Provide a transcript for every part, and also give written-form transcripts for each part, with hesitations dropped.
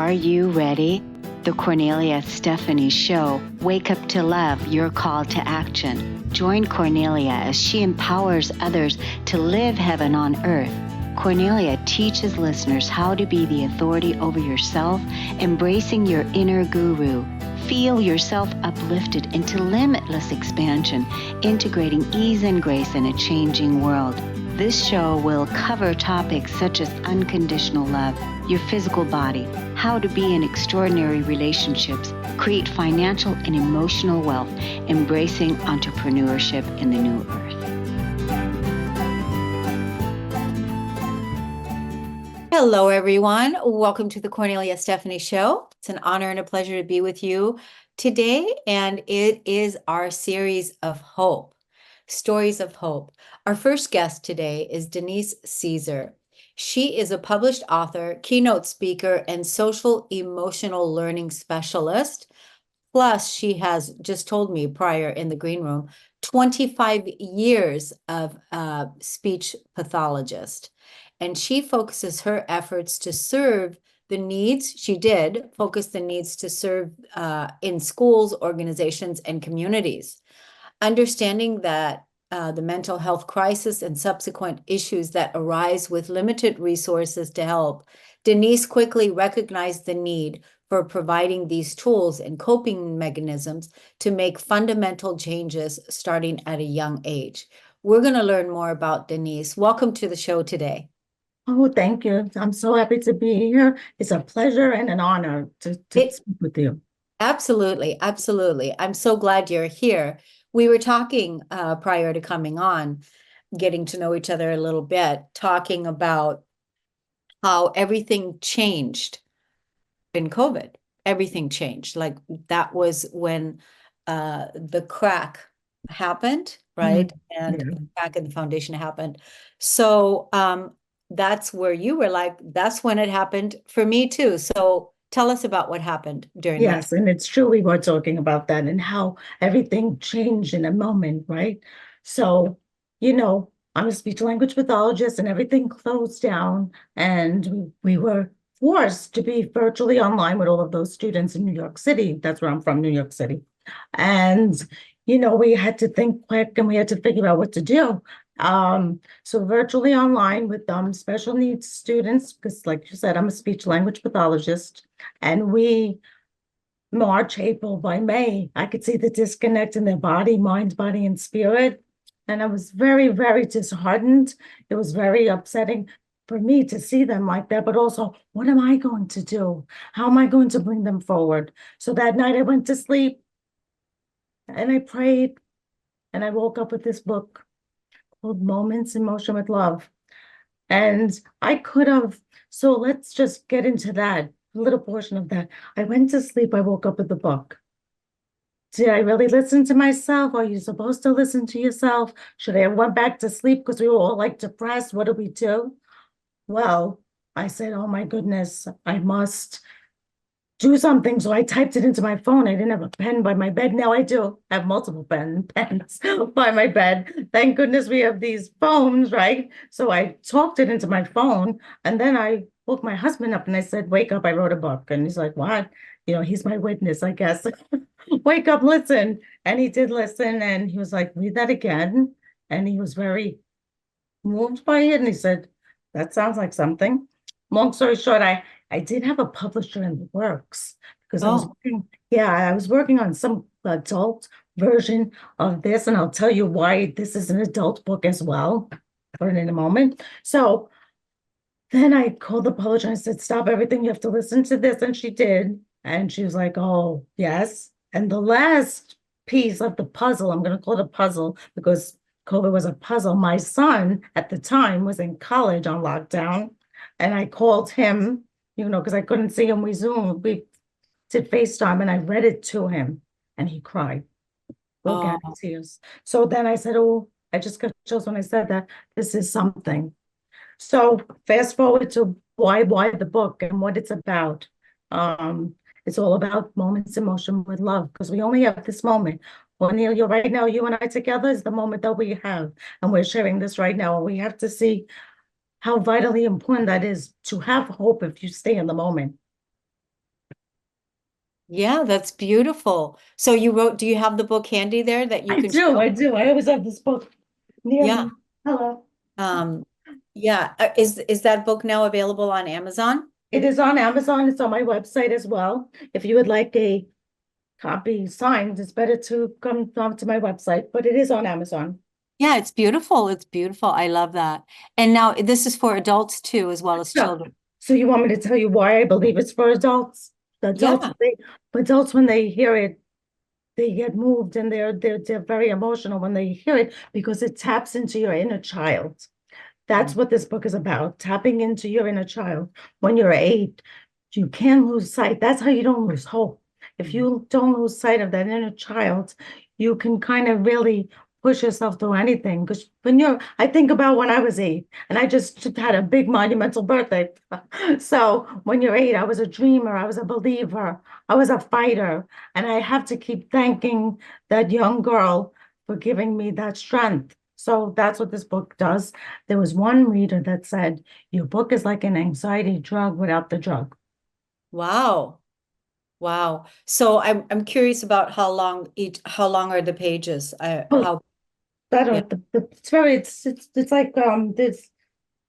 Are you ready? The Kornelia Stephanie Show. Wake up to love, your call to action. Join Kornelia as she empowers others to live heaven on earth. Kornelia teaches listeners how to be the authority over yourself, embracing your inner guru. Feel yourself uplifted into limitless expansion, integrating ease and grace in a changing world. This show will cover topics such as unconditional love, your physical body, how to be in extraordinary relationships, create financial and emotional wealth, embracing entrepreneurship in the new earth. Hello, everyone. Welcome to the Kornelia Stephanie Show. It's an honor and a pleasure to be with you today, and it is our series of hope. Stories of Hope. Our first guest today is Denise Cesare. She is a published author, keynote speaker, and social emotional learning specialist. Plus, she has just told me prior in the green room, 25 years of speech pathologist. And she focuses her efforts to serve the needs. She did focus the needs to serve in schools, organizations, and communities. Understanding that the mental health crisis and subsequent issues that arise with limited resources to help, Denise quickly recognized the need for providing these tools and coping mechanisms to make fundamental changes starting at a young age. We're going to learn more about Denise. Welcome to the show today. Oh, thank you. I'm so happy to be here. It's a pleasure and an honor to speak with you. Absolutely. Absolutely. I'm so glad you're here. We were talking prior to coming on, getting to know each other a little bit, talking about how everything changed in COVID. Everything changed. Like that was when the crack happened, right? And the crack in the foundation happened. So that's where you were like, that's when it happened for me too. So tell us about what happened during that. Yes, and it's true we were talking about that and how everything changed in a moment, right? So, I'm a speech language pathologist and everything closed down and we were forced to be virtually online with all of those students in New York City. That's where I'm from, New York City. And, we had to think quick and we had to figure out what to do. So virtually online with special needs students, because like you said, I'm a speech language pathologist, and we March, April, by May, I could see the disconnect in their body, mind, body, and spirit. And I was very, very disheartened. It was very upsetting for me to see them like that, but also, what am I going to do? How am I going to bring them forward? So that night I went to sleep and I prayed and I woke up with this book called Moments in Motion with Love. And I could have, so let's just get into that, a little portion of that. I went to sleep, I woke up with the book. Did I really listen to myself? Are you supposed to listen to yourself? Should I have went back to sleep because we were all like depressed? What do we do? Well, I said, oh my goodness, I must do something. So I typed it into my phone. I didn't have a pen by my bed. Now I do. I have multiple pens by my bed. Thank goodness we have these phones, right? So I talked it into my phone, and then I woke my husband up and I said, wake up, I wrote a book. And he's like, what? He's my witness, I guess. Wake up, listen. And he did listen, and he was like, read that again. And he was very moved by it. And he said, that sounds like something. Long story short, I did have a publisher in the works because I was working on some adult version of this, and I'll tell you why this is an adult book as well for in a moment. So then I called the publisher and I said, stop everything, you have to listen to this. And she did. And she was like, oh, yes. And the last piece of the puzzle, I'm going to call it a puzzle because COVID was a puzzle. My son at the time was in college on lockdown, and I called him, because I couldn't see him. We did FaceTime, and I read it to him, and he cried. Broke out in tears. So then I said, oh, I just got chills when I said that. This is something. So fast forward to why the book and what it's about. It's all about moments in motion with love, because we only have this moment. Cornelia, right now, you and I together is the moment that we have, and we're sharing this right now. And we have to see how vitally important that is to have hope if you stay in the moment. Yeah, that's beautiful. So you wrote, do you have the book handy there that you I can do, I show? do. I always have this book near Yeah. me. Hello. Um, yeah. Is that book now available on Amazon? It is on Amazon. It's on my website as well. If you would like a copy signed, it's better to come to my website, but it is on Amazon. Yeah, it's beautiful. It's beautiful. I love that. And now this is for adults too, as well as So, children. so you want me to tell you why I believe it's for adults? The adults, Yeah. adults when they hear it, they get moved and they're very emotional when they hear it because it taps into your inner child. That's what this book is about, tapping into your inner child. When you're 8, you can't lose sight. That's how you don't lose hope. If Mhm. you don't lose sight of that inner child, you can kind of really push yourself through anything. Because I think about when I was 8 and I just had a big monumental birthday. So when you're 8, I was a dreamer, I was a believer, I was a fighter. And I have to keep thanking that young girl for giving me that strength. So that's what this book does. There was one reader that said, your book is like an anxiety drug without the drug. Wow. Wow. So I'm curious about how long are the pages? Oh, I Yeah. don't, it's very, it's like, there's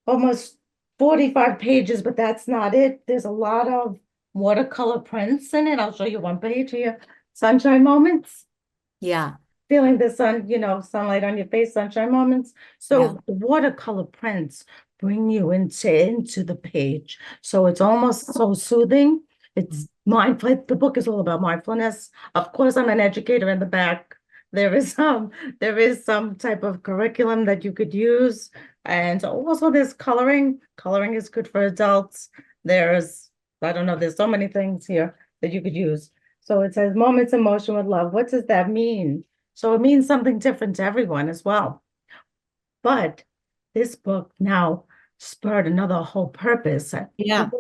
almost 45 pages, but that's not it. There's a lot of watercolor prints in it. I'll show you one page here. Sunshine moments. Yeah. Feeling the sun, sunlight on your face, sunshine moments. Yeah. So the watercolor prints bring you into the page. So it's almost so soothing. Mhm. It's mindful. The book is all about mindfulness. Of course, I'm an educator in the back. There is some type of curriculum that you could use. And also there's coloring. Coloring is good for adults. There's, I don't know, there's so many things here that you could use. So it says moments in motion with love. What does that mean? So it means something different to everyone as well. But this book now spurred another whole purpose Yeah.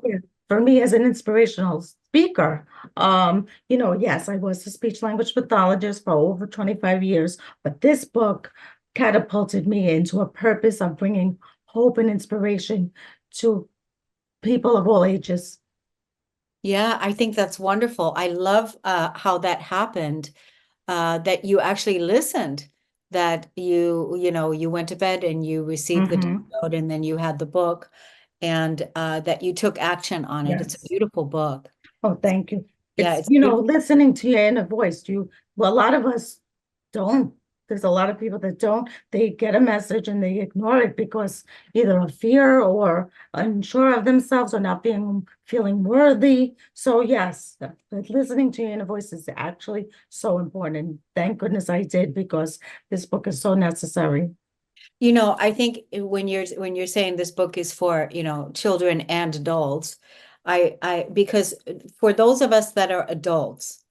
for me as an inspirational speaker. Yes, I was a speech language pathologist for over 25 years, but this book catapulted me into a purpose of bringing hope and inspiration to people of all ages. Yeah, I think that's wonderful. I love how that happened, that you actually listened, that you went to bed and you received the Hmm. download and then you had the book and that you took action on it. It's a Yes. beautiful book. Oh, thank you. Yeah, It's, it's beautiful. listening to your inner voice. Well, a lot of us don't. There's a lot of people that don't. They get a message and they ignore it because either of fear or unsure of themselves or not feeling worthy. So yes, but listening to your inner voice is actually so important. And thank goodness I did because this book is so necessary. I think when you're saying this book is for, children and adults, I because for those of us that are adults,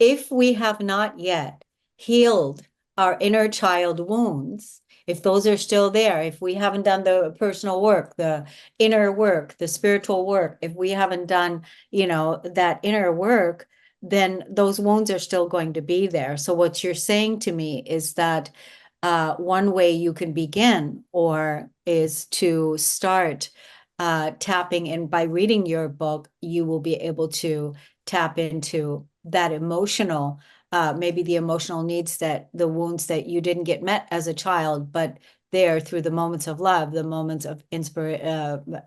if we have not yet healed our inner child wounds, if those are still there, if we haven't done the personal work, the inner work, the spiritual work, if we haven't done, that inner work, then those wounds are still going to be there. So what you're saying to me is that one way you can begin or is to start tapping in by reading your book, you will be able to tap into that emotional, maybe the emotional needs that the wounds that you didn't get met as a child, but there through the moments of love, the moments of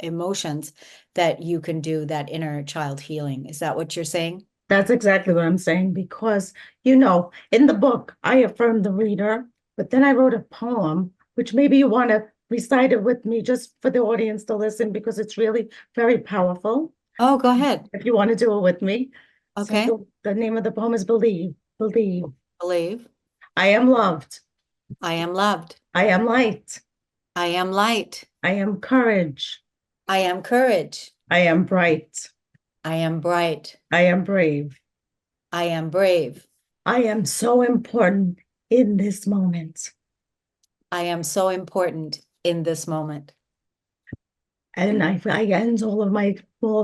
emotions that you can do that inner child healing. Is that what you're saying? That's exactly what I'm saying because, in the book, I affirmed the reader, but then I wrote a poem, which maybe you want to recite it with me just for the audience to listen because it's really very powerful. Oh, go ahead. If you want to do it with me. So Okay. the name of the poem is Believe, Believe. Believe. I am loved. I am loved. I am light. I am light. I am courage. I am courage. I am bright. I am bright. I am brave. I am brave. I am so important in this moment. I am so important in this moment. And I end all of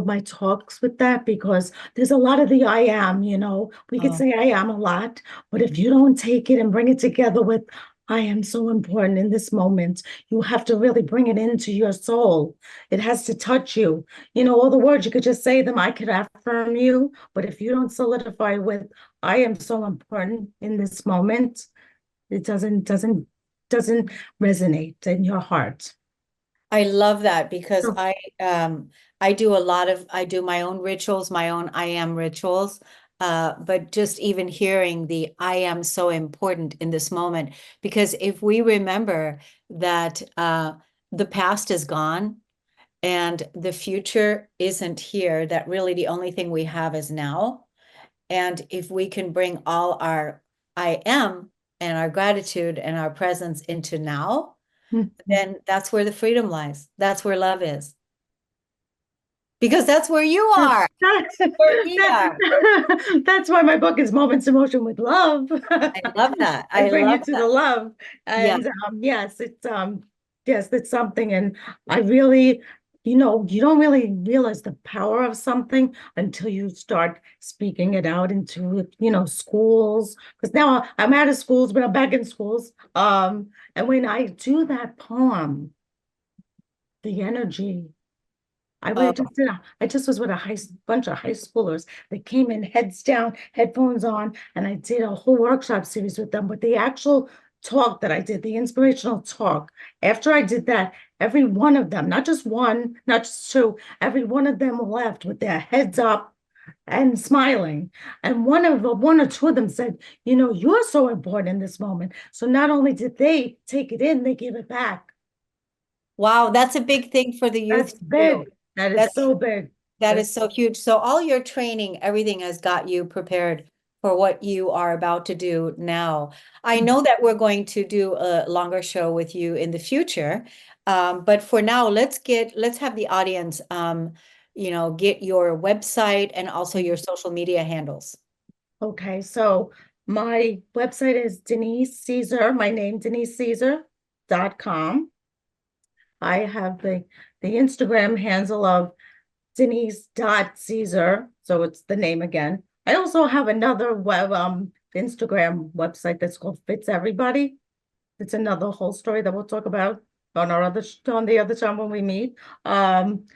my talks with that because there's a lot of the I am, we could Oh, say I am a lot, but if you don't take it and bring it together with I am so important in this moment. You have to really bring it into your soul. It has to touch you. All the words, you could just say them. I could affirm you, but if you don't solidify with, I am so important in this moment, it doesn't resonate in your heart. I love that because So, I do my own rituals, my own I am rituals. But just even hearing the I am so important in this moment, because if we remember that the past is gone and the future isn't here, that really the only thing we have is now. And if we can bring all our I am and our gratitude and our presence into now, mhm. then that's where the freedom lies. That's where love is. Because that's where you That's are, that's where we are. that's why my book is Moments in Motion with Love. I love that. I I bring love you to the that. love. Yeah. And yes, it's something. And I really, you don't really realize the power of something until you start speaking it out into, schools. Because now I'm out of schools, but I'm back in schools. And when I do that poem, the energy. Oh, I just was with bunch of high schoolers that came in heads down, headphones on, and I did a whole workshop series with them. But the actual talk that I did, the inspirational talk, after I did that, every one of them, not just one, not just two, every one of them left with their heads up and smiling. And one or two of them said, you're so important in this moment. So not only did they take it in, they gave it back. wow. That's a big thing for the youth That's to do. big. That is That's so big. That That's is so huge. So all your training, everything has got you prepared for what you are about to do now. I know that we're going to do a longer show with you in the future. But for now, let's have the audience get your website and also your social media handles. okay. So my website is Denise Cesare, my name, DeniseCesare.com. I have the Instagram handle of Denise.Caesar. So it's the name again. I also have another Instagram website that's called Fits Everybody. It's another whole story that we'll talk about on the other time when we meet. And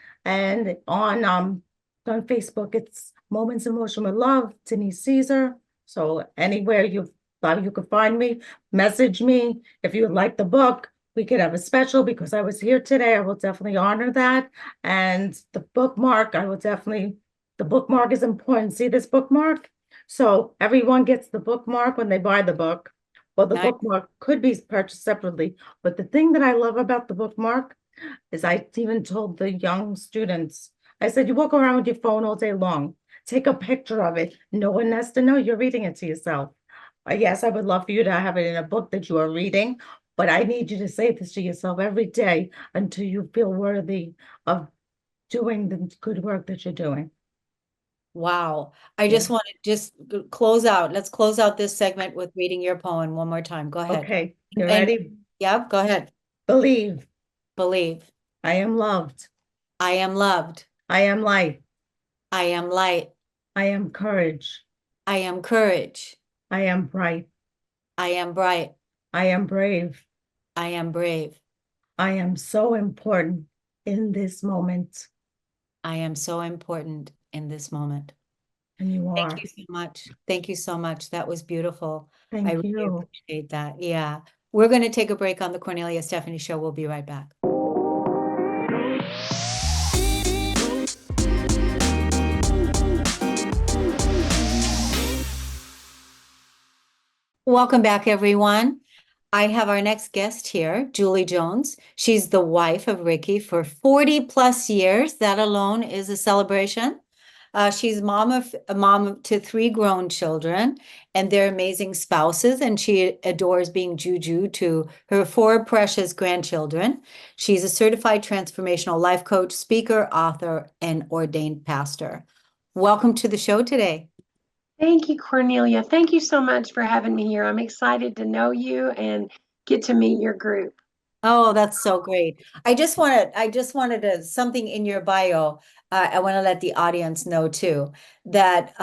on Facebook, it's Moments in Motion with Love, Denise Caesar. So anywhere you could find me, message me. If you would like the book, we could have a special because I was here today. I will definitely honor that. And the bookmark, the bookmark is important. See this bookmark? So everyone gets the bookmark when they buy the book. Well, the Nice. bookmark could be purchased separately, but the thing that I love about the bookmark is I even told the young students, I said, you walk around with your phone all day long. Take a picture of it. No one has to know you're reading it to yourself. Yes, I would love for you to have it in a book that you are reading, but I need you to say this to yourself every day until you feel worthy of doing the good work that you're doing. Wow. I Yeah. just want to just close out. Let's close out this segment with reading your poem one more time. Go ahead. Okay. You And ready? yeah, go ahead. Believe Believe. I am loved. I am loved. I am light. I am light. I am courage. I am courage. I am bright. I am bright. I am brave. I am brave. I am so important in this moment. I am so important in this moment. And you Thank are. you so much. Thank you so much. That was beautiful. I Thank really you. appreciate that. Yeah. We're going to take a break on the Kornelia Stephanie Show. We'll be right back. Welcome back, everyone. I have our next guest here, Julie Jones. She's the wife of Ricky for 40 plus years. That alone is a celebration. She's a mom to three grown children and their amazing spouses, and she adores being Juju to her four precious grandchildren. She's a certified transformational life coach, speaker, author, and ordained pastor. Welcome to the show today. Thank you, Cornelia. Thank you so much for having me here. I'm excited to know you and get to meet your group. Oh, that's so great. I just wanted something in your bio. I want to let the audience know too that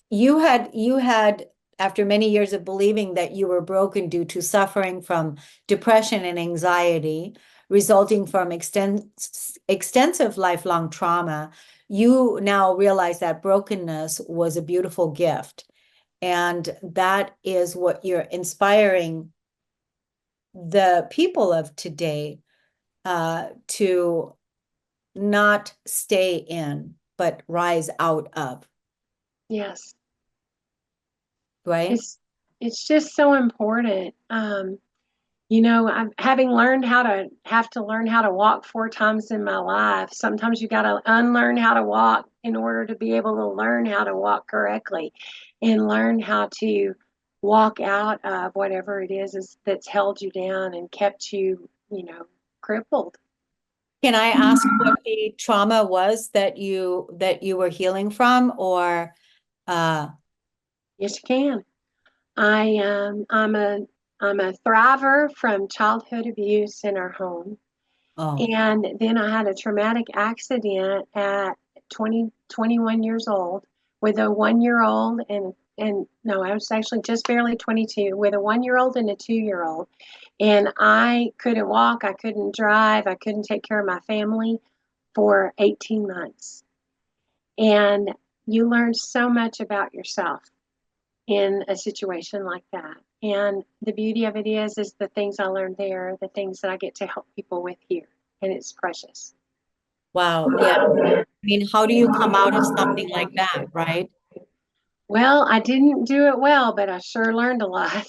you had after many years of believing that you were broken due to suffering from depression and anxiety resulting from extensive lifelong trauma, you now realize that brokenness was a beautiful gift. And that is what you're inspiring the people of today to not stay in, but rise out of, Yes. right? It's just so important. I'm having learned have to learn how to walk 4 times in my life. Sometimes you got to unlearn how to walk in order to be able to learn how to walk correctly and learn how to walk out of whatever it is that's held you down and kept you, crippled. Can I ask what the trauma was that you were healing from, or Yes, you can. I'm a thriver from childhood abuse in our home. oh, And then I had a traumatic accident at 21 years old with a 1 year old and no, I was actually just barely 22 with a 1 year old and a 2 year old. And I couldn't walk, I couldn't drive, I couldn't take care of my family for 18 months. And you learn so much about yourself in a situation like that. And the beauty of it is the things I learned there, are the things that I get to help people with here. And it's precious. wow, yeah. I mean, how do you come out of something like that, right? Well, I didn't do it well, but I sure learned a lot.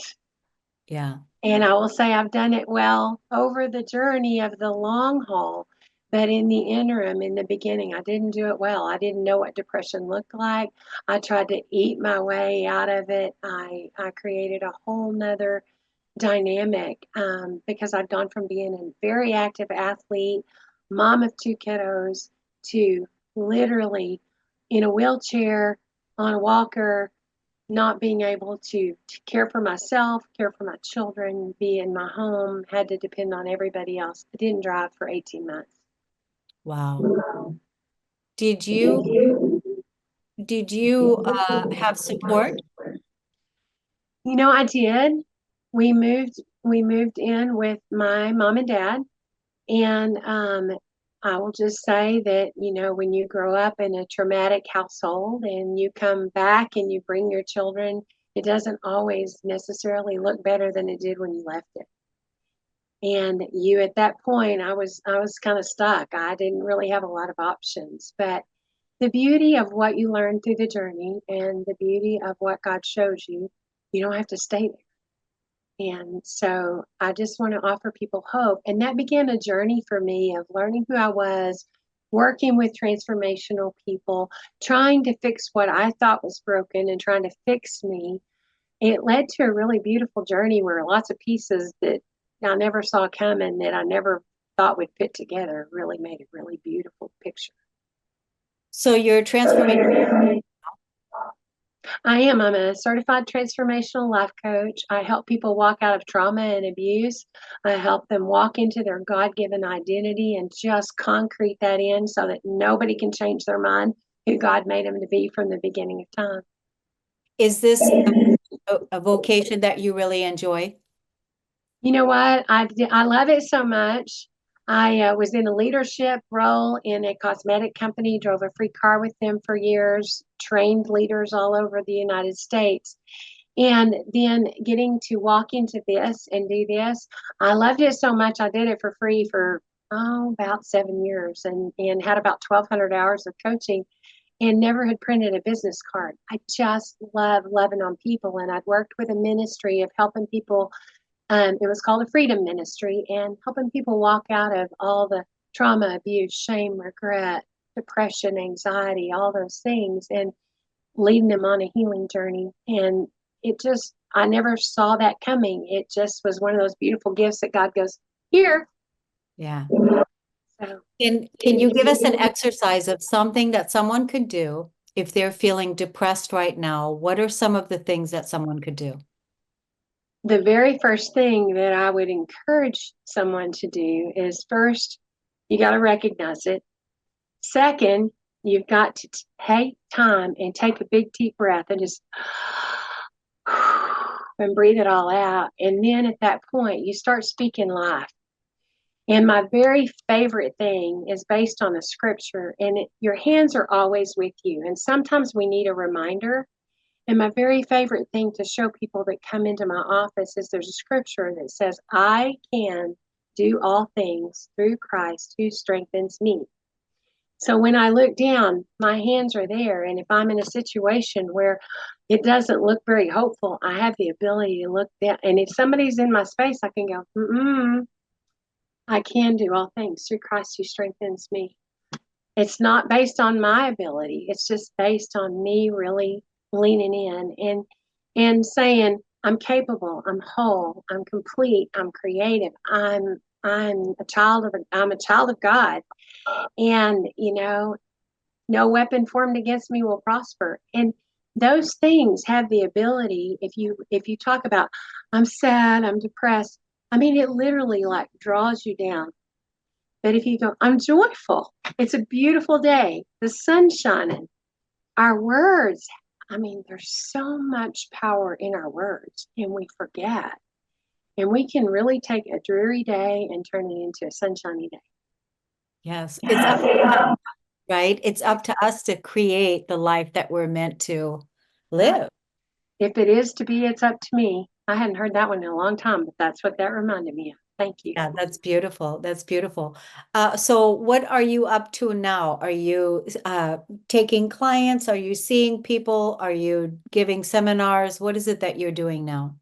Yeah. And I will say I've done it well over the journey of the long haul. But in the interim, in the beginning, I didn't do it well. I didn't know what depression looked like. I tried to eat my way out of it. I created a whole nother dynamic because I'd gone from being a very active athlete, mom of 2 kiddos, to literally in a wheelchair, on a walker, not being able to care for myself, care for my children, be in my home, had to depend on everybody else. I didn't drive for 18 months. Wow. Did you have support? I did. We moved in with my mom and dad. And I will just say that, when you grow up in a traumatic household and you come back and you bring your children, it doesn't always necessarily look better than it did when you left it. And you, at that point, I was kind of stuck. I didn't really have a lot of options. But the beauty of what you learn through the journey and the beauty of what God shows you, you don't have to stay there. And so I just want to offer people hope. And that began a journey for me of learning who I was, working with transformational people, trying to fix what I thought was broken and trying to fix me. It led to a really beautiful journey where lots of pieces that I never saw coming, that I never thought would fit together, really made a really beautiful picture. So your transformation, I'm a certified transformational life coach. I help people walk out of trauma and abuse. I help them walk into their God-given identity and just concrete that in so that nobody can change their mind who God made them to be from the beginning of time. is this a vocation that you really enjoy? You know what? I love it so much. I was in a leadership role in a cosmetic company, drove a free car with them for years, trained leaders all over the United States. And then getting to walk into this and do this, I loved it so much. I did it for free for about 7 years and had about 1,200 hours of coaching and never had printed a business card. I just love loving on people. And I'd worked with a ministry of helping people. It was called a freedom ministry and helping people walk out of all the trauma, abuse, shame, regret, depression, anxiety, all those things, and leading them on a healing journey. And I never saw that coming. It just was one of those beautiful gifts that God goes, here. Yeah. So, Can you give us an exercise of something that someone could do if they're feeling depressed right now? What are some of the things that someone could do? the very first thing that I would encourage someone to do is first, you got to recognize it. Second, you've got to take time and take a big deep breath and just and breathe it all out. And then at that point, you start speaking life. And my very favorite thing is based on a scripture, and your hands are always with you. And sometimes we need a reminder. And my very favorite thing to show people that come into my office is there's a scripture that says, I can do all things through Christ who strengthens me. So when I look down, my hands are there. And if I'm in a situation where it doesn't look very hopeful, I have the ability to look down. And if somebody's in my space, I can go, I can do all things through Christ who strengthens me. It's not based on my ability. It's just based on me really leaning in and saying, I'm capable, I'm whole, I'm complete, I'm creative, I'm a child of God. And no weapon formed against me will prosper. And those things have the ability, if you talk about, I'm sad, I'm depressed, I mean, it literally like draws you down. But if you go, I'm joyful, it's a beautiful day, the sun's shining, our words, I mean, there's so much power in our words, and we forget. And we can really take a dreary day and turn it into a sunshiny day. Yes, it's up to us, right? It's up to us to create the life that we're meant to live. If it is to be, it's up to me. I hadn't heard that one in a long time, but that's what that reminded me of. Thank you. Yeah, that's beautiful. That's beautiful. So what are you up to now? Are you taking clients? Are you seeing people? Are you giving seminars? What is it that you're doing now?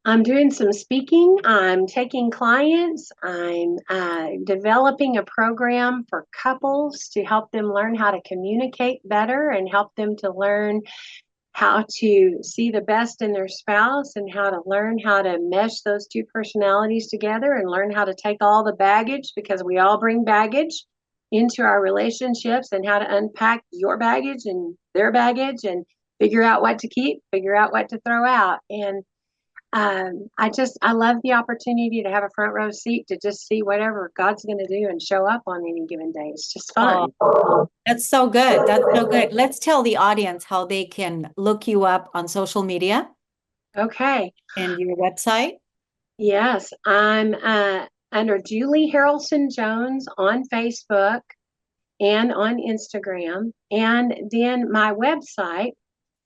I'm doing some speaking. I'm taking clients. I'm developing a program for couples to help them learn how to communicate better and help them to learn how to see the best in their spouse and how to learn how to mesh those two personalities together and learn how to take all the baggage, because we all bring baggage into our relationships, and how to unpack your baggage and their baggage and figure out what to keep, figure out what to throw out. And I love the opportunity to have a front row seat to just see whatever God's going to do and show up on any given day. It's just fun. Oh, that's so good. That's so good. Let's tell the audience how they can look you up on social media Okay. and your website. Yes, I'm under Julie Harrelson Jones on Facebook and on Instagram. And then my website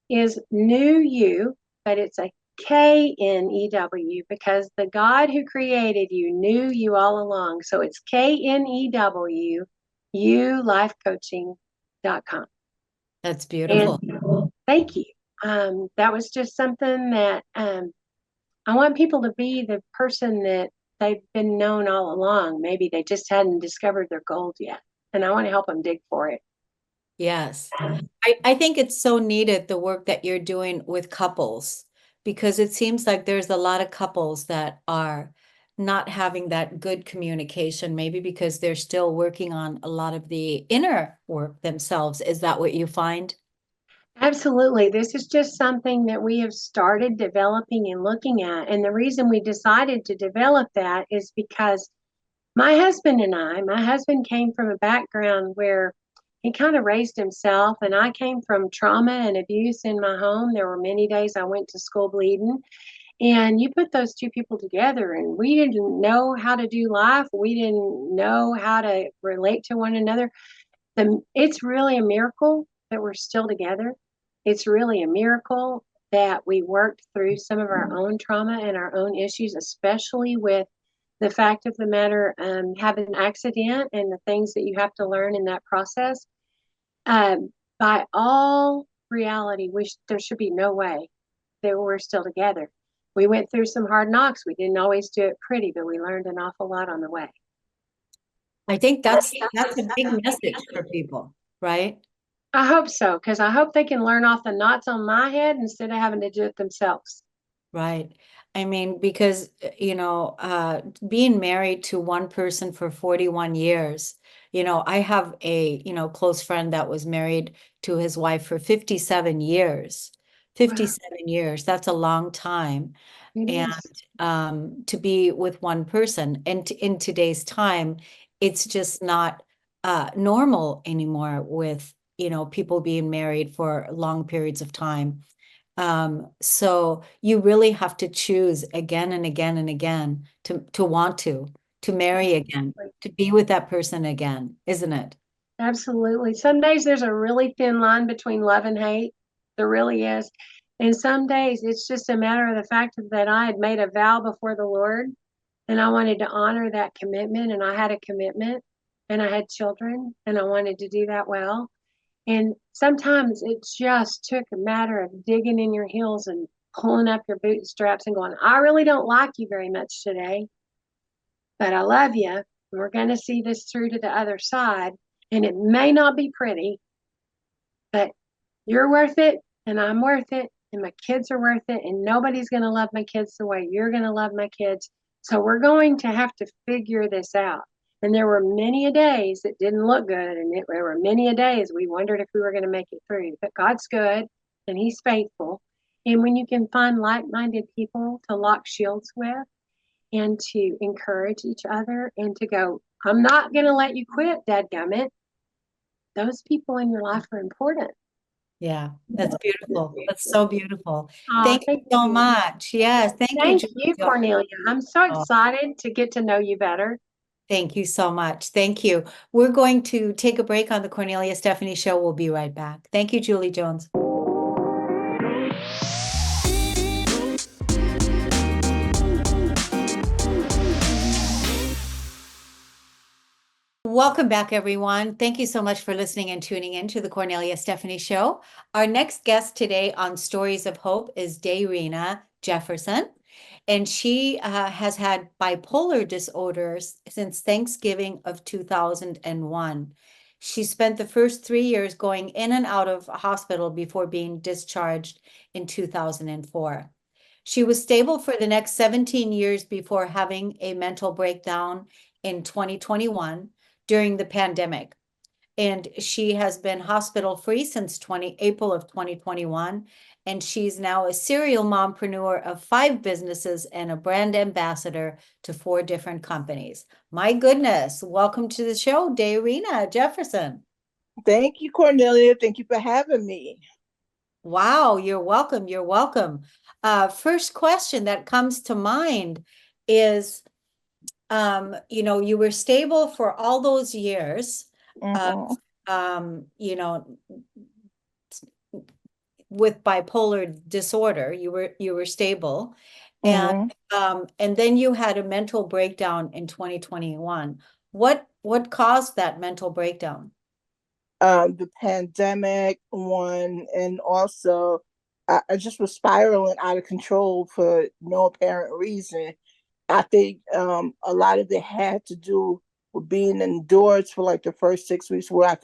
is New You, but it's a KNEW, because the God who created you knew you all along. So it's KNEW, ulifecoaching.com. That's beautiful. And thank you. That was just something that I want people to be the person that they've been known all along. Maybe they just hadn't discovered their gold yet. And I want to help them dig for it. Yes. I think it's so needed, the work that you're doing with couples, because it seems like there's a lot of couples that are not having that good communication, maybe because they're still working on a lot of the inner work themselves. Is that what you find? Absolutely. This is just something that we have started developing and looking at. And the reason we decided to develop that is because my husband came from a background where he kind of raised himself, and I came from trauma and abuse in my home. There were many days I went to school bleeding. And you put those two people together, and we didn't know how to do life. We didn't know how to relate to one another. It's really a miracle that we're still together. It's really a miracle that we worked through some of our own trauma and our own issues, especially with the fact of the matter, having an accident and the things that you have to learn in that process. By all reality, there should be no way that we're still together. We went through some hard knocks. We didn't always do it pretty, but we learned an awful lot on the way. I think that's a big message for people, right? I hope so, because I hope they can learn off the knots on my head instead of having to do it themselves. Right. I mean, because, being married to one person for 41 years, I have a, close friend that was married to his wife for 57 years. Wow, 57 years, that's a long time. it And is. to be with one person. And in today's time, it's just not normal anymore with, people being married for long periods of time. So you really have to choose again and again and again to want to marry again, to be with that person again, isn't it? Absolutely. Some days there's a really thin line between love and hate. There really is. And some days it's just a matter of the fact that I had made a vow before the Lord and I wanted to honor that commitment. And I had a commitment and I had children and I wanted to do that well. And sometimes it just took a matter of digging in your heels and pulling up your bootstraps and going, I really don't like you very much today, but I love you. We're going to see this through to the other side. And it may not be pretty, but you're worth it and I'm worth it and my kids are worth it. And nobody's going to love my kids the way you're going to love my kids. So we're going to have to figure this out. And there were many a days that didn't look good. And there were many a days we wondered if we were going to make it through. But God's good and He's faithful. And when you can find like-minded people to lock shields with and to encourage each other and to go, I'm not going to let you quit, dadgummit. Those people in your life are important. Yeah, that's beautiful. That's so beautiful. Oh, Thank you thank so you. much. Yes, thank you, Thank you, Julia. Cornelia. I'm so Oh, excited to get to know you better. thank you so much. Thank you. We're going to take a break on the Kornelia Stephanie Show. We'll be right back. Thank you, Julie Jones. Welcome back, everyone. Thank you so much for listening and tuning in to the Kornelia Stephanie Show. Our next guest today on Stories of Hope is Daarina Jefferson, and she has had bipolar disorders since Thanksgiving of 2001. She spent the first 3 years going in and out of hospital before being discharged in 2004. She was stable for the next 17 years before having a mental breakdown in 2021 during the pandemic. And she has been hospital free since April of 2021. And she's now a serial mompreneur of 5 businesses and a brand ambassador to 4 different companies. My goodness, welcome to the show, Daarina Jefferson. Thank you, Cornelia. Thank you for having me. Wow, you're welcome. You're welcome. First question that comes to mind is, you were stable for all those years, you know, with bipolar disorder, you were stable, and then you had a mental breakdown in 2021. What caused that mental breakdown? The pandemic one, and also I just was spiraling out of control for no apparent reason. I think a lot of it had to do with being indoors for like the first 6 weeks where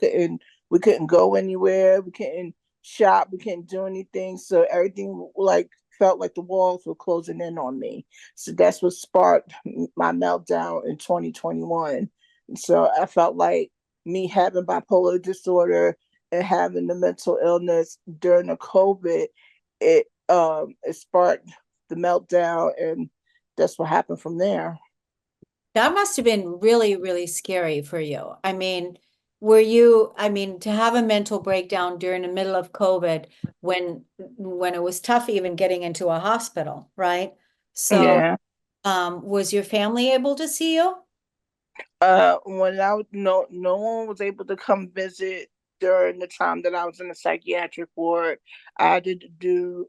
we couldn't go anywhere, we couldn't shop, we couldn't do anything. So everything like felt like the walls were closing in on me. So that's what sparked my meltdown in 2021. And so I felt like me having bipolar disorder and having the mental illness during the COVID, it sparked the meltdown, and that's what happened from there. That must have been really, really scary for you. I mean, to have a mental breakdown during the middle of COVID when it was tough even getting into a hospital, right? So, Yeah. Was your family able to see you? When no one was able to come visit during the time that I was in the psychiatric ward. I had to do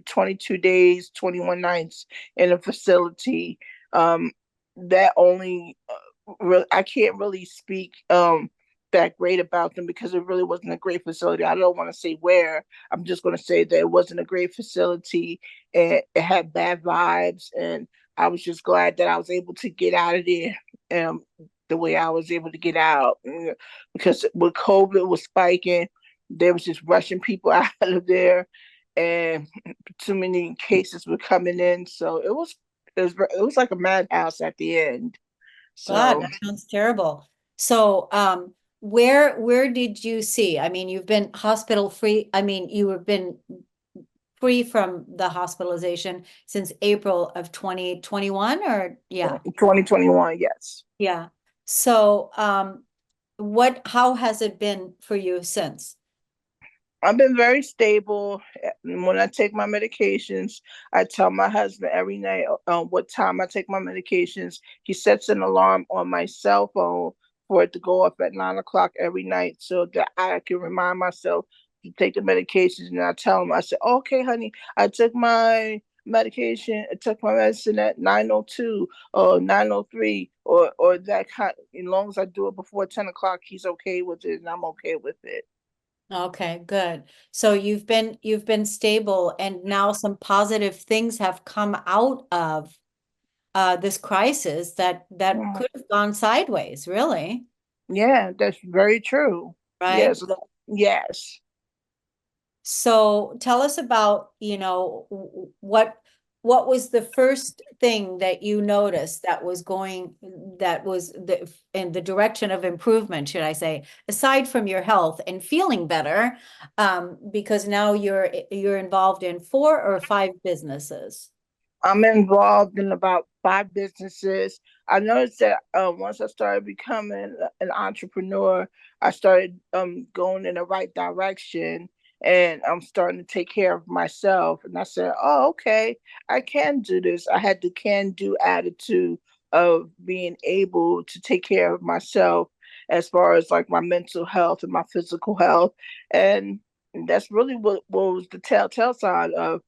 22 days, 21 nights in a facility. That only I can't really speak that great about them because it really wasn't a great facility. I don't want to say where. I'm just going to say that it wasn't a great facility and it had bad vibes, and I was just glad that I was able to get out of there the way I was able to get out. Because when COVID was spiking, they was just rushing people out of there, and too many cases were coming in. So it was like a madhouse at the end. God, So that sounds terrible. So, where did you see? I mean, you've been hospital free. I mean, you have been free from the hospitalization since April of 2021, or yeah. 2021, yes. Yeah. So, how has it been for you since? I've been very stable. When I take my medications, I tell my husband every night what time I take my medications. He sets an alarm on my cell phone for it to go off at 9 o'clock every night so that I can remind myself to take the medications. And I tell him, I said, okay, honey, I took my medication, I took my medicine at 9:02 or 9:03 or that kind. As long as I do it before 10 o'clock, he's okay with it and I'm okay with it. Okay, good. So you've been stable, and now some positive things have come out of this crisis that Mhm. could have gone sideways, really, Yeah, that's very true. right? Yes, yes. So tell us about, what was the first thing that you noticed that was in the direction of improvement, should I say, aside from your health and feeling better, because now you're involved in 4 or 5 businesses. I'm involved in about 5 businesses. I noticed that once I started becoming an entrepreneur, I started going in the right direction and I'm starting to take care of myself. And I said, oh, okay, I can do this. I had the can do attitude of being able to take care of myself as far as like my mental health and my physical health. And that's really what was the telltale sign of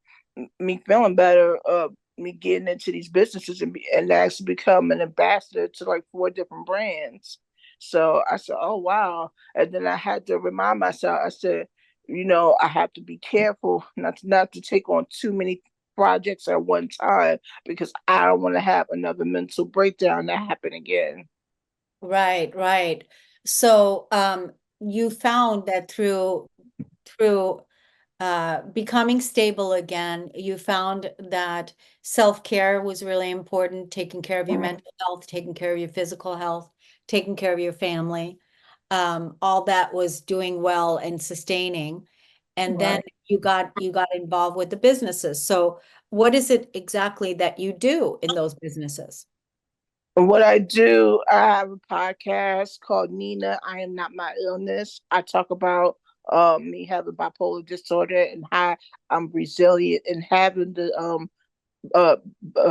me feeling better, me getting into these businesses and actually become an ambassador to like 4 different brands. So I said, oh wow. And then I had to remind myself, I said, I have to be careful not to take on too many projects at one time because I don't want to have another mental breakdown that happen again. Right, right. So you found that through becoming stable again, you found that self-care was really important, taking care of your Mhm. mental health, taking care of your physical health, taking care of your family. All that was doing well and sustaining. And then Right. you got involved with the businesses. So what is it exactly that you do in those businesses? And what I do, I have a podcast called Nina, I Am Not My Illness. I talk about me having bipolar disorder and how I'm resilient in having the uh,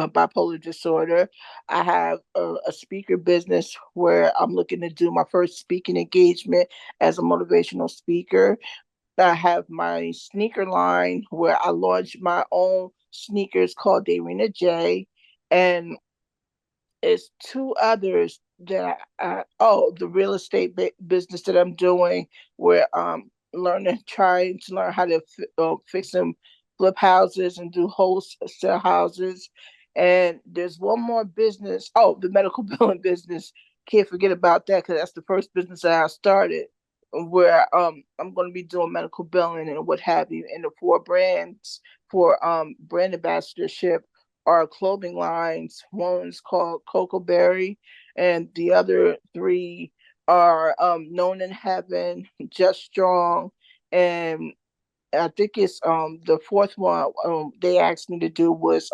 bipolar disorder. I have a speaker business where I'm looking to do my first speaking engagement as a motivational speaker. I have my sneaker line where I launched my own sneakers called Daarina J. And is 2 others that the real estate business that I'm doing where trying to learn how to fix them flip houses and do wholesale houses. And there's one more business, oh, the medical billing business. Can't forget about that because that's the first business that I started where I'm going to be doing medical billing and what have you. And the 4 brands for brand ambassadorship are clothing lines. One's called Coco Berry, and the other 3 are Known in Heaven, Just Strong, and I think it's the fourth one they asked me to do was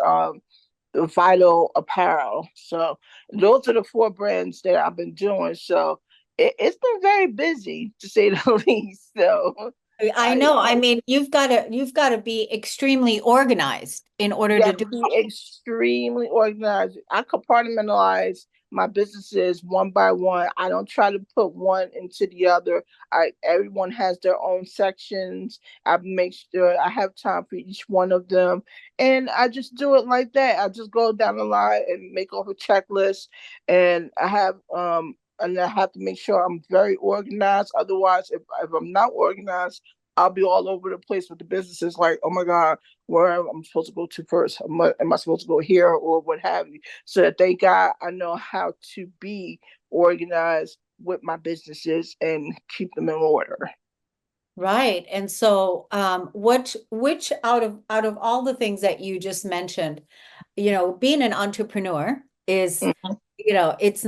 Vital Apparel. So those are the 4 brands that I've been doing. So it's been very busy to say the least. So I I know. I mean, you've got to be extremely organized in order to got do. to be extremely organized. I compartmentalize my businesses one by one. I don't try to put one into the other. Everyone has their own sections. I make sure I have time for each one of them, and I just do it like that. I just go down the line and make off a checklist, and I have to make sure I'm very organized. Otherwise, if I'm not organized, I'll be all over the place with the businesses. Like, oh my God, where I'm supposed to go to first? Am I supposed to go here or what have you? So that thank God I know how to be organized with my businesses and keep them in order. Right. And so, which out of all the things that you just mentioned, being an entrepreneur is, Mhm. it's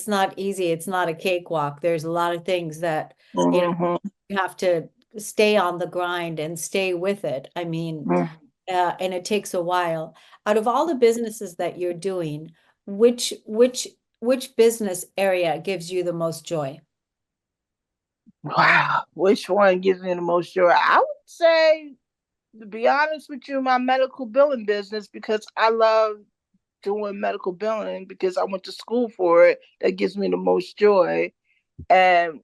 not easy. It's not a cakewalk. There's a lot of things that, Mhm. you have to stay on the grind and stay with it. I mean, Mhm. and it takes a while. Out of all the businesses that you're doing, which business area gives you the most joy? Wow, which one gives me the most joy? I would say, to be honest with you, my medical billing business, because I love doing medical billing because I went to school for it. That gives me the most joy. And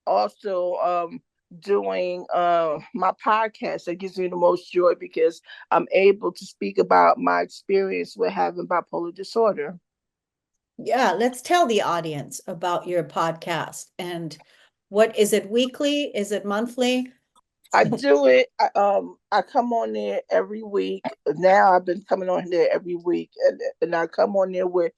also doing my podcast, that gives me the most joy because I'm able to speak about my experience with having bipolar disorder. Yeah, let's tell the audience about your podcast and what is it weekly? Is it monthly? I do it. I come on there every week. Now I've been coming on there every week, and I come on there with.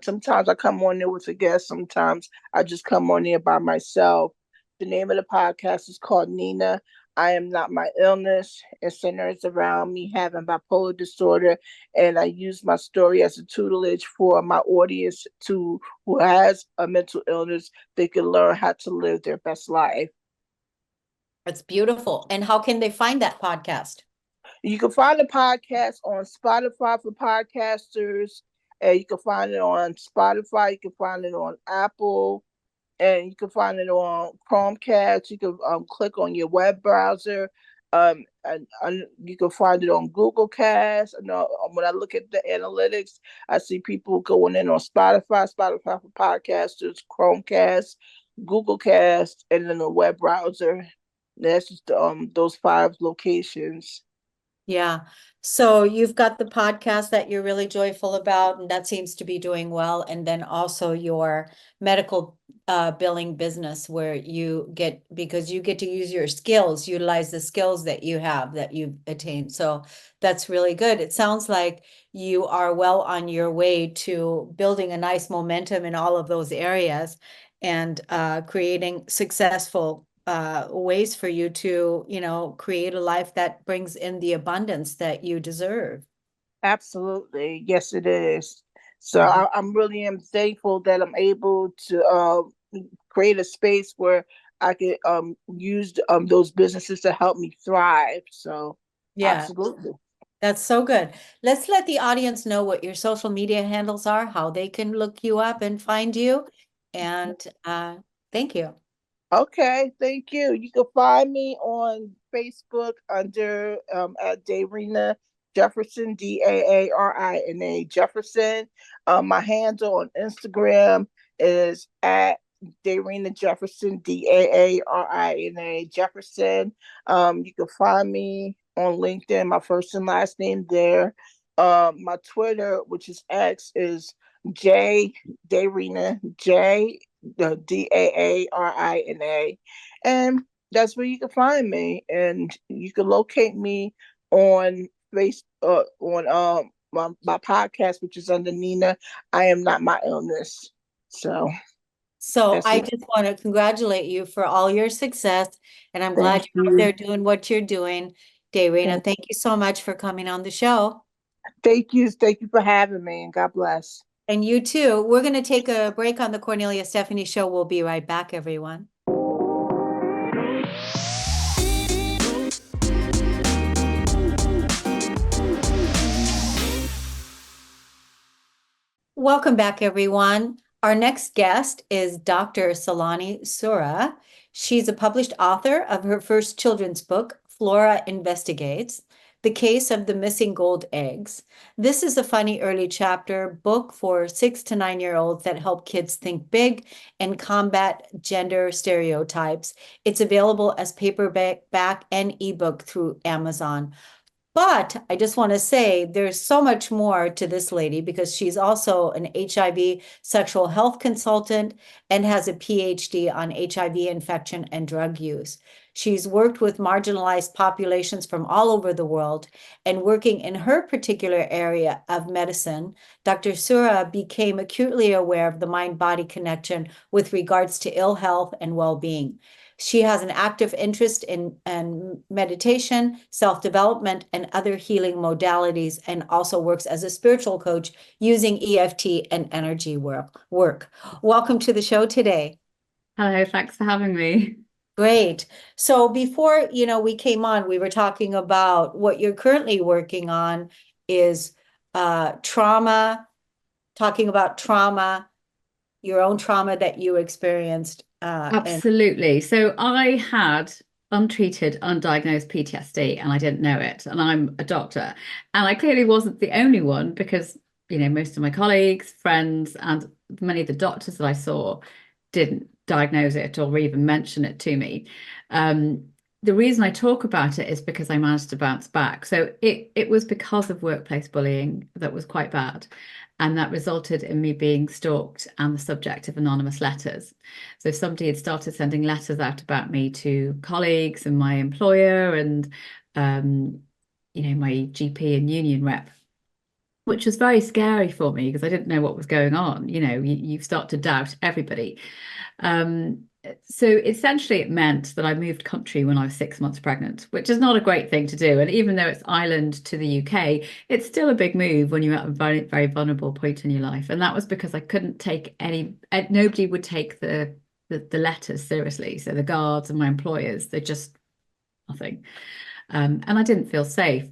Sometimes I come on there with a guest. Sometimes I just come on there by myself. The name of the podcast is called Nina. I am not my illness. It centers around me having bipolar disorder, and I use my story as a tutelage for my audience to who has a mental illness. They can learn how to live their best life. It's beautiful. And how can they find that podcast? You can find the podcast on Spotify for podcasters, and you can find it on Spotify. You can find it on Apple, and you can find it on Chromecast. You can click on your web browser, and you can find it on Google Cast. And when I look at the analytics, I see people going in on Spotify for podcasters, Chromecast, Google Cast, and then the web browser. That's just those 5 locations. Yeah. So you've got the podcast that you're really joyful about, and that seems to be doing well. And then also your medical billing business where because you get to use your skills, utilize the skills that you have that you've attained. So that's really good. It sounds like you are well on your way to building a nice momentum in all of those areas and creating successful ways for you to, create a life that brings in the abundance that you deserve. Absolutely. Yes, it is. So Yeah. I'm really am thankful that I'm able to create a space where I could use those businesses to help me thrive. So Yeah, absolutely. that's so good. Let's let the audience know what your social media handles are, how they can look you up and find you. And thank you. Okay, thank you. You can find me on Facebook under at Daarina Jefferson, Daarina Jefferson. My handle on Instagram is at Daarina Jefferson, Daarina Jefferson. You can find me on LinkedIn, my first and last name there. My Twitter, which is X, is J Daarina J the Daarina, and that's where you can find me, and you can locate me on face on my podcast, which is under Nina. I am not my illness. So So that's I it. just want to congratulate you for all your success, and I'm glad Thank you're out you. there doing what you're doing. Daarina, thank you so much for coming on the show. Thank you. Thank you for having me, and God bless. And you too. We're going to take a break on the Kornelia Stephanie Show. We'll be right back, everyone. Welcome back, everyone. Our next guest is Dr. Saloni Surah. She's a published author of her first children's book, Flora Investigates, The Case of the Missing Gold Eggs. This is a funny early chapter book for 6 to 9-year-olds that help kids think big and combat gender stereotypes. It's available as paperback and ebook through Amazon. But I just want to say there's so much more to this lady because she's also an HIV sexual health consultant and has a PhD on HIV infection and drug use. She's worked with marginalized populations from all over the world, and working in her particular area of medicine, Dr. Surah became acutely aware of the mind-body connection with regards to ill health and well-being. She has an active interest in meditation, self-development, and other healing modalities, and also works as a spiritual coach using EFT and energy work. Welcome to the show today. Hello, thanks for having me. Great. So before, we came on, we were talking about what you're currently working on is trauma, talking about trauma your own trauma that you experienced. And Absolutely. So I had untreated, undiagnosed PTSD and I didn't know it. And I'm a doctor. And I clearly wasn't the only one because, most of my colleagues, friends, and many of the doctors that I saw didn't diagnose it or even mention it to me. The reason I talk about it is because I managed to bounce back. So it was because of workplace bullying that was quite bad. And that resulted in me being stalked and the subject of anonymous letters. So somebody had started sending letters out about me to colleagues and my employer and, my GP and union rep, which was very scary for me because I didn't know what was going on. You start to doubt everybody. So essentially it meant that I moved country when I was 6 months pregnant, which is not a great thing to do. And even though it's Ireland to the UK, it's still a big move when you're at a very, very vulnerable point in your life. And that was because I couldn't take nobody would take the letters seriously. So the guards and my employers, they're just nothing. And I didn't feel safe.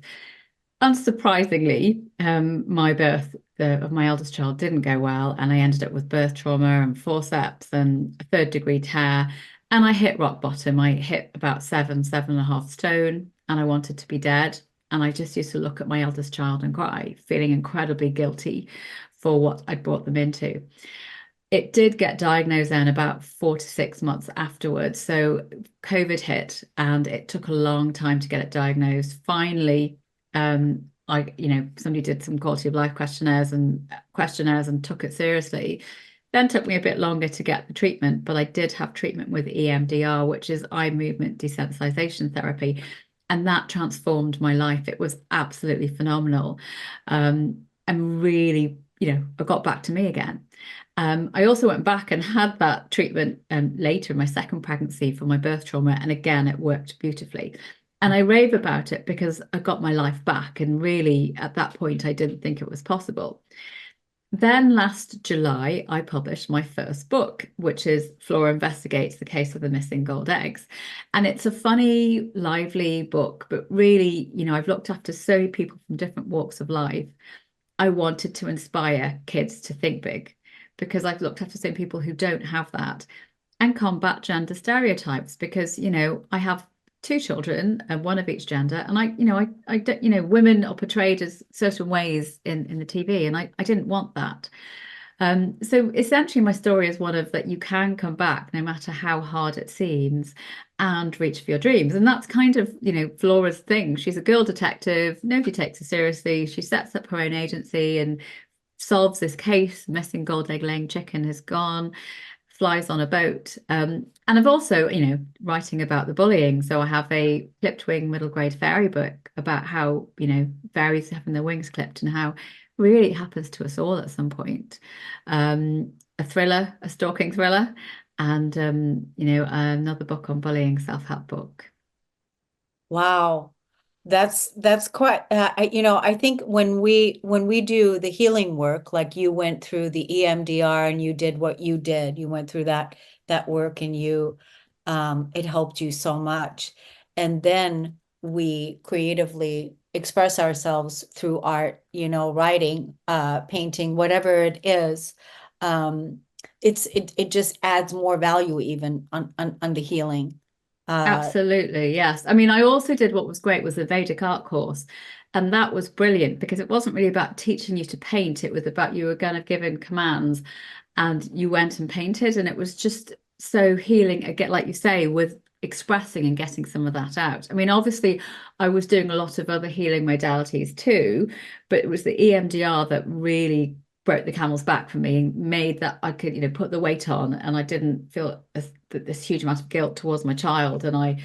Unsurprisingly, my birth of my eldest child didn't go well, and I ended up with birth trauma and forceps and a 3rd-degree tear. And I hit rock bottom. I hit about 7.5 stone, and I wanted to be dead. And I just used to look at my eldest child and cry, feeling incredibly guilty for what I'd brought them into. It did get diagnosed then about 4 to 6 months afterwards. So COVID hit, and it took a long time to get it diagnosed. Finally, somebody did some quality of life questionnaires and took it seriously. Then took me a bit longer to get the treatment, but I did have treatment with EMDR, which is eye movement desensitization therapy, and that transformed my life. It was absolutely phenomenal, and really, it got back to me again. I also went back and had that treatment later in my 2nd pregnancy for my birth trauma, and again, it worked beautifully. And I rave about it because I got my life back. And really, at that point, I didn't think it was possible. Then last July, I published my first book, which is Flora Investigates the Case of the Missing Gold Eggs. And it's a funny, lively book, but really, I've looked after so many people from different walks of life. I wanted to inspire kids to think big because I've looked after so many people who don't have that, and combat gender stereotypes because, I have 2 children and one of each gender, and I don't, women are portrayed as certain ways in the TV, and I didn't want that. So essentially my story is one of that you can come back no matter how hard it seems and reach for your dreams. And that's kind of, Flora's thing. She's a girl detective, nobody takes her seriously. She sets up her own agency and solves this case. Missing gold egg laying chicken has gone, flies on a boat. And I've also, writing about the bullying. So I have a clipped wing middle grade fairy book about how, fairies having their wings clipped and how really it happens to us all at some point. A thriller, a stalking thriller, and, another book on bullying, self-help book. wow. That's quite I think when we do the healing work, like you went through the EMDR and you did what you did, you went through that work, and it helped you so much. And then we creatively express ourselves through art, writing, painting, whatever it is. It just adds more value even on the healing. Absolutely, yes. I mean, I also did what was great was the Vedic art course. And that was brilliant because it wasn't really about teaching you to paint. It was about you were kind of given commands and you went and painted. And it was just so healing, again, like you say, with expressing and getting some of that out. I mean, obviously, I was doing a lot of other healing modalities too, but it was the EMDR that really broke the camel's back for me and made that I could, put the weight on, and I didn't feel this huge amount of guilt towards my child. And I,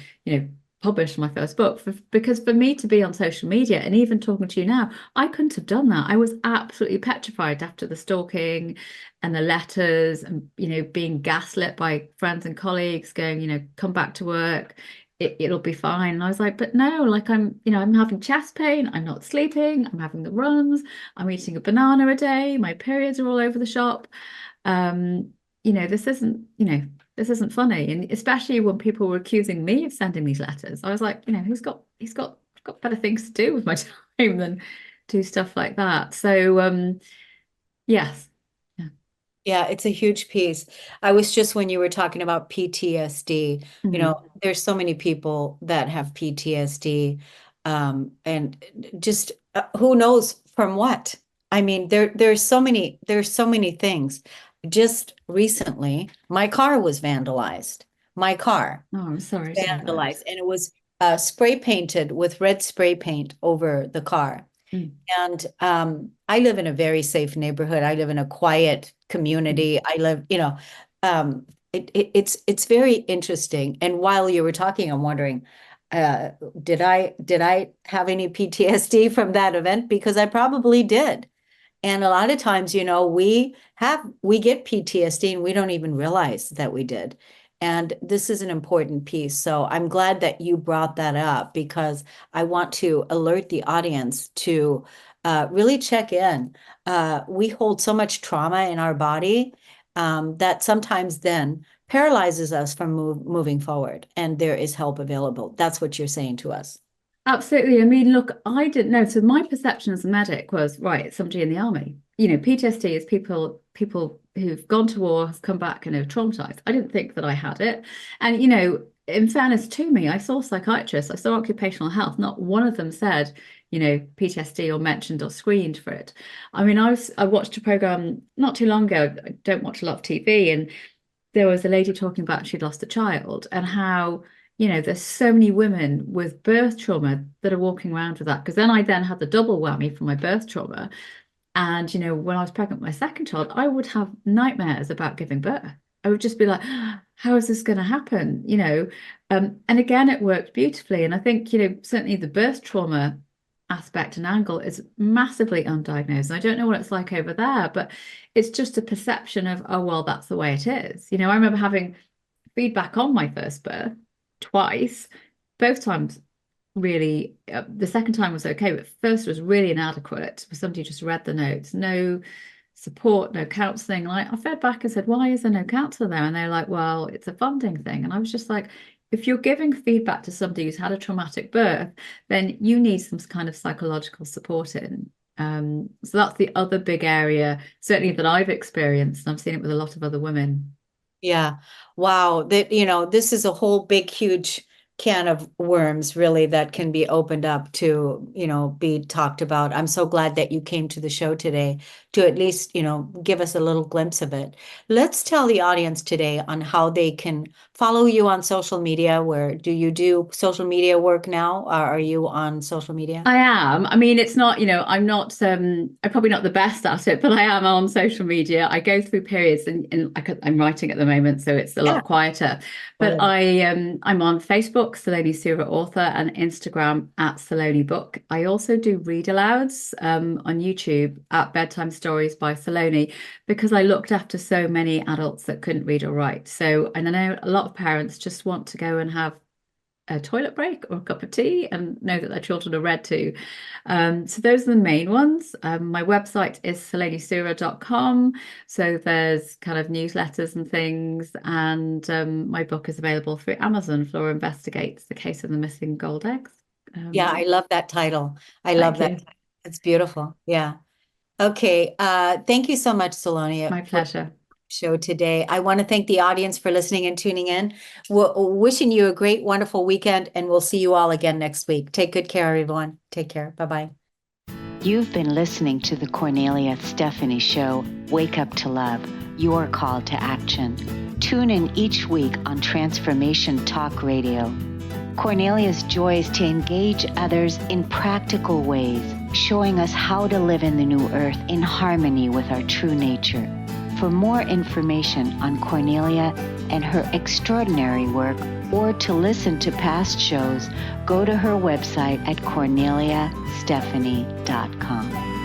published my first book because for me to be on social media and even talking to you now, I couldn't have done that. I was absolutely petrified after the stalking and the letters and, being gaslit by friends and colleagues going, come back to work. It'll be fine. And I was like, but no, like I'm having chest pain. I'm not sleeping. I'm having the runs. I'm eating a banana a day. My periods are all over the shop. This isn't funny. And especially when people were accusing me of sending these letters, I was like, he's got better things to do with my time than do stuff like that. So, yes. Yeah. Yeah, it's a huge piece. I was just when you were talking about PTSD, you know, there's so many people that have PTSD, and just who knows from what? I mean, there's so many things. Just recently, my car was vandalized. My car Oh, I'm sorry to hear that. vandalized, and it was spray painted with red spray paint over the car. Mm. And I live in a very safe neighborhood. I live in a quiet community. I live, you know, it's very interesting. And while you were talking, I'm wondering, uh, did I have any PTSD from that event? Because I probably did. And a lot of times, you know, we get PTSD and we don't even realize that we did. And this is an important piece. So I'm glad that you brought that up because I want to alert the audience to really check in. We hold so much trauma in our body that sometimes then paralyzes us from moving forward. And there is help available. That's what you're saying to us. Absolutely. I mean, look, I didn't know. So my perception as a medic was, right, it's somebody in the army. You know, PTSD is people who've gone to war, have come back and are traumatized. I didn't think that I had it. And, you know, in fairness to me, I saw psychiatrists, I saw occupational health. Not one of them said, you know, PTSD or mentioned or screened for it. I mean, I watched a program not too long ago. I don't watch a lot of TV, and there was a lady talking about she'd lost a child and how, you know, there's so many women with birth trauma that are walking around with that. Because then I had the double whammy from my birth trauma. And, you know, when I was pregnant with my second child, I would have nightmares about giving birth. I would just be like, how is this going to happen? You know, and again, it worked beautifully. And I think, you know, certainly the birth trauma aspect and angle is massively undiagnosed. And I don't know what it's like over there, but it's just a perception of, oh, well, that's the way it is. You know, I remember having feedback on my first birth twice, both times really, the second time was okay, but first was really inadequate. Somebody just read the notes, no support, no counselling. I fed back and said, why is there no counsellor there? And they're like, well, it's a funding thing. And I was just like, if you're giving feedback to somebody who's had a traumatic birth, then you need some kind of psychological support in. So that's the other big area, certainly that I've experienced, and I've seen it with a lot of other women. Yeah. Wow. That, you know, this is a whole big, huge can of worms, really, that can be opened up to, you know, be talked about. I'm so glad that you came to the show today to at least, you know, give us a little glimpse of it. Let's tell the audience today on how they can follow you on social media. Where do you do social media work now? Are you on social media? I am. I mean, it's not, you know, I'm probably not the best at it, but I am on social media. I go through periods and I'm writing at the moment, so it's a lot quieter. But I'm on Facebook, Saloni Surah author, and Instagram at Saloni Book. I also do read alouds on YouTube at Bedtime Stories by Saloni, because I looked after so many adults that couldn't read or write. So, and I know a lot of parents just want to go and have a toilet break or a cup of tea and know that their children are read to. So those are the main ones. My website is salonisurah.com. So there's kind of newsletters and things. And my book is available through Amazon. Flora Investigates the Case of the Missing Gold Eggs. Yeah, I love that title. I love that. It's beautiful. Yeah. Okay. Thank you so much, Saloni. My pleasure. Show today. I want to thank the audience for listening and tuning in. We're wishing you a great, wonderful weekend, and we'll see you all again next week. Take good care, everyone. Take care. Bye-bye. You've been listening to the Kornelia Stephanie Show, Wake Up to Love, your call to action. Tune in each week on Transformation Talk Radio. Kornelia's joy is to engage others in practical ways, showing us how to live in the new earth in harmony with our true nature. For more information on Kornelia and her extraordinary work, or to listen to past shows, go to her website at korneliastephanie.com.